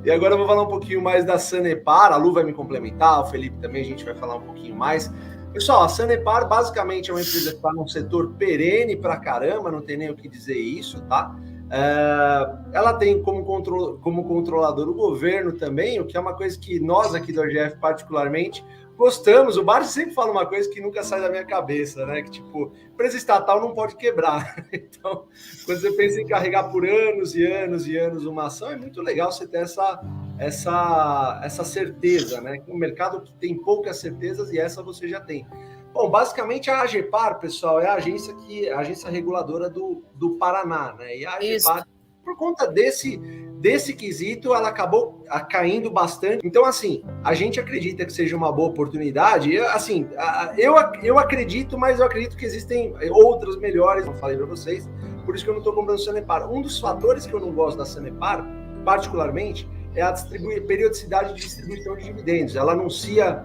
E agora eu vou falar um pouquinho mais da Sanepar, a Lu vai me complementar, o Felipe também, a gente vai falar um pouquinho mais. Pessoal, a Sanepar basicamente é uma empresa que está num setor perene pra caramba, não tem nem o que dizer isso, tá? Ela tem como controlador o governo também, o que é uma coisa que nós aqui do OGF particularmente gostamos. O Bart sempre fala uma coisa que nunca sai da minha cabeça, né? Que tipo, empresa estatal não pode quebrar. Então, quando você pensa em carregar por anos e anos e anos uma ação, é muito legal você ter essa certeza, né? Um mercado que tem poucas certezas e essa você já tem. Bom, basicamente a AGEPAR, pessoal, é a agência reguladora do Paraná, né? E a AGEPAR, isso, por conta desse quesito, ela acabou caindo bastante. Então, assim, a gente acredita que seja uma boa oportunidade. Assim, eu acredito, mas eu acredito que existem outras melhores, não falei para vocês, por isso que eu não estou comprando Sanepar. Um dos fatores que eu não gosto da Sanepar, particularmente, é a periodicidade de distribuição de dividendos. Ela anuncia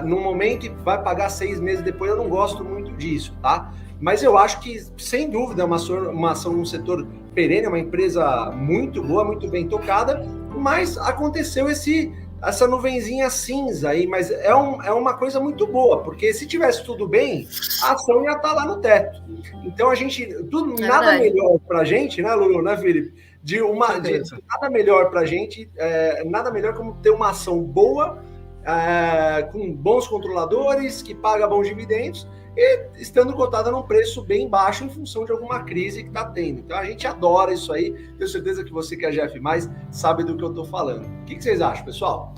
no momento e vai pagar 6 meses depois. Eu não gosto muito disso, tá? Mas eu acho que, sem dúvida, é uma ação num setor perene, uma empresa muito boa, muito bem tocada, mas aconteceu essa nuvenzinha cinza aí, mas é uma coisa muito boa, porque se tivesse tudo bem, a ação ia estar lá no teto. Então nada melhor para a gente, né, Lulu, né, Felipe? Nada melhor para a gente, nada melhor como ter uma ação boa, com bons controladores, que paga bons dividendos, e estando cotada num preço bem baixo em função de alguma crise que está tendo. Então a gente adora isso aí. Tenho certeza que você que é GF+, sabe do que eu estou falando. O que vocês acham, pessoal?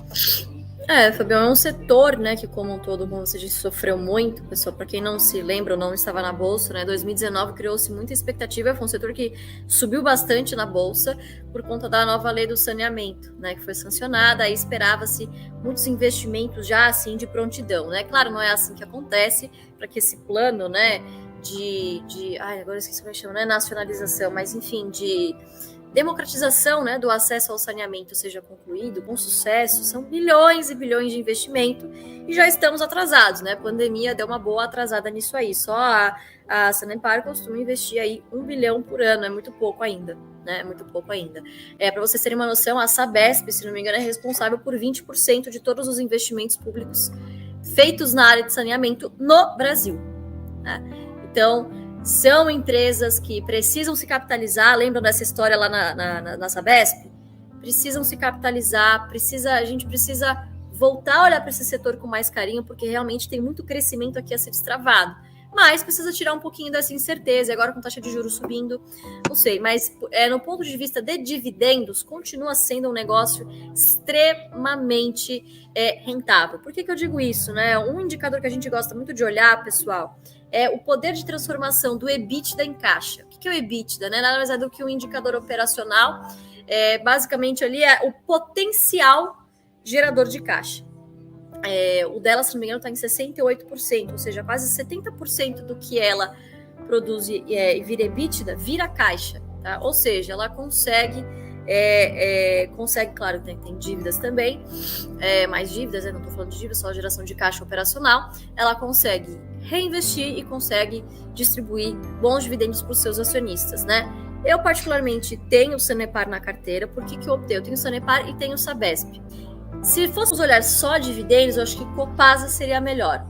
Fabião, é um setor, né, que como um todo, como você disse, sofreu muito. Pessoal, para quem não se lembra ou não estava na Bolsa, né, 2019 criou-se muita expectativa, foi um setor que subiu bastante na Bolsa por conta da nova lei do saneamento, né, que foi sancionada, aí esperava-se muitos investimentos já assim de prontidão, né, claro, não é assim que acontece, para que esse plano, né, agora eu esqueci como chama, não é nacionalização, mas enfim, de democratização, né, do acesso ao saneamento seja concluído com sucesso, são bilhões e bilhões de investimento e já estamos atrasados, né? A pandemia deu uma boa atrasada nisso aí. Só a Sanepar costuma investir aí 1 bilhão por ano, é muito pouco ainda, né? É muito pouco ainda. Para vocês terem uma noção, a Sabesp, se não me engano, é responsável por 20% de todos os investimentos públicos feitos na área de saneamento no Brasil, né? Então, são empresas que precisam se capitalizar, lembram dessa história lá na Sabesp? Precisam se capitalizar, a gente precisa voltar a olhar para esse setor com mais carinho, porque realmente tem muito crescimento aqui a ser destravado. Mas precisa tirar um pouquinho dessa incerteza, agora com taxa de juros subindo, não sei, mas no ponto de vista de dividendos, continua sendo um negócio extremamente rentável. Por que eu digo isso, né? Um indicador que a gente gosta muito de olhar, pessoal, é o poder de transformação do EBITDA em caixa. O que é o EBITDA? Né? Nada mais é do que um indicador operacional. Basicamente, ali é o potencial gerador de caixa. O dela, se não me engano, está em 68%, ou seja, quase 70% do que ela produz e vira EBITDA, vira caixa. Tá? Ou seja, ela consegue, claro, tem dívidas também, mais dívidas, não estou falando de dívidas, só geração de caixa operacional, ela consegue reinvestir e consegue distribuir bons dividendos para os seus acionistas, né? Eu, particularmente, tenho o Sanepar na carteira. Por que eu optei? Eu tenho o Sanepar e tenho o Sabesp. Se fôssemos olhar só dividendos, eu acho que Copasa seria melhor.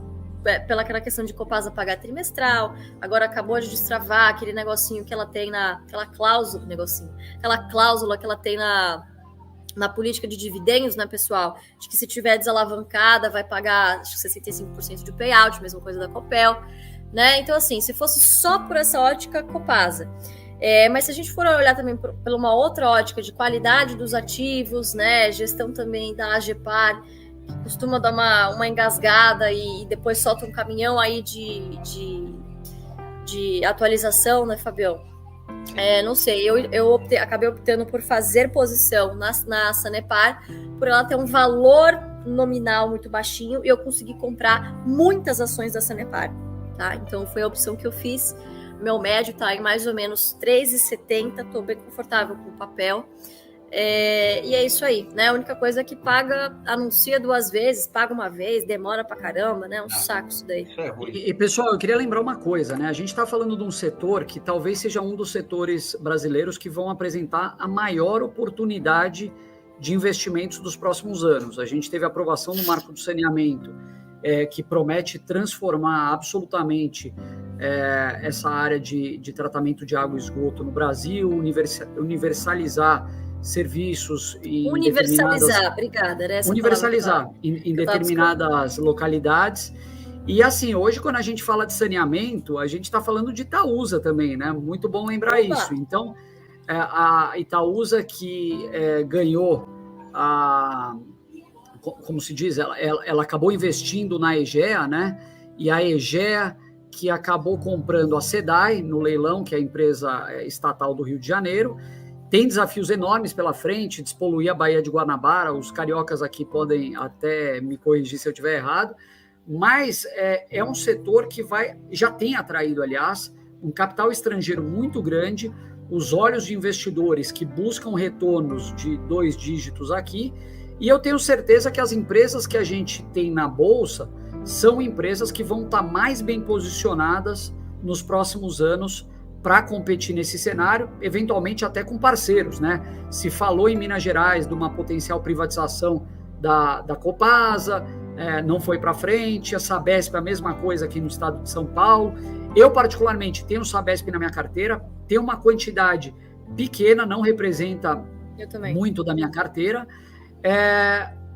Pela aquela questão de Copasa pagar trimestral, agora acabou de destravar aquele negocinho que ela tem aquela cláusula que ela tem na política de dividendos, né, pessoal? De que se tiver desalavancada, vai pagar acho que 65% de payout, mesma coisa da Copel, né? Então, assim, se fosse só por essa ótica, Copasa. Mas se a gente for olhar também por uma outra ótica de qualidade dos ativos, né, gestão também da AGEPAR, que costuma dar uma engasgada e depois solta um caminhão aí de atualização, né, Fabião? Não sei, eu acabei optando por fazer posição na Sanepar, por ela ter um valor nominal muito baixinho e eu consegui comprar muitas ações da Sanepar, tá? Então foi a opção que eu fiz. Meu médio está em mais ou menos 3,70, estou bem confortável com o papel. E é isso aí, né? A única coisa é que anuncia 2 vezes, paga uma vez, demora pra caramba, né? Um saco isso daí. Isso é ruim. E, pessoal, eu queria lembrar uma coisa, né? A gente está falando de um setor que talvez seja um dos setores brasileiros que vão apresentar a maior oportunidade de investimentos dos próximos anos. A gente teve a aprovação do Marco do Saneamento, que promete transformar absolutamente essa área de tratamento de água e esgoto no Brasil, universalizar serviços universalizar em determinadas localidades. E assim, hoje quando a gente fala de saneamento, a gente está falando de Itaúsa também, né? Muito bom lembrar isso. Então, a Itaúsa que ganhou como se diz, ela acabou investindo na Egea, né? E a Egea que acabou comprando a SEDAI no leilão, que é a empresa estatal do Rio de Janeiro. Tem desafios enormes pela frente, despoluir a Baía de Guanabara, os cariocas aqui podem até me corrigir se eu estiver errado, mas é um setor que já tem atraído, aliás, um capital estrangeiro muito grande, os olhos de investidores que buscam retornos de 2 dígitos aqui, e eu tenho certeza que as empresas que a gente tem na Bolsa são empresas que vão estar mais bem posicionadas nos próximos anos para competir nesse cenário, eventualmente até com parceiros, né? Se falou em Minas Gerais de uma potencial privatização da Copasa, não foi para frente, a Sabesp a mesma coisa aqui no estado de São Paulo. Eu, particularmente, tenho Sabesp na minha carteira, tenho uma quantidade pequena, não representa muito da minha carteira,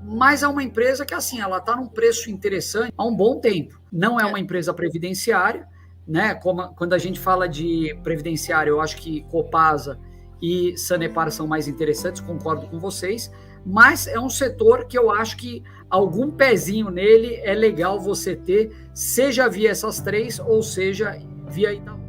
mas é uma empresa que, assim, ela está num preço interessante há um bom tempo. Não é uma empresa previdenciária, né? Quando a gente fala de previdenciário, eu acho que Copasa e Sanepar são mais interessantes, concordo com vocês, mas é um setor que eu acho que algum pezinho nele é legal você ter, seja via essas 3 ou seja via Itaú.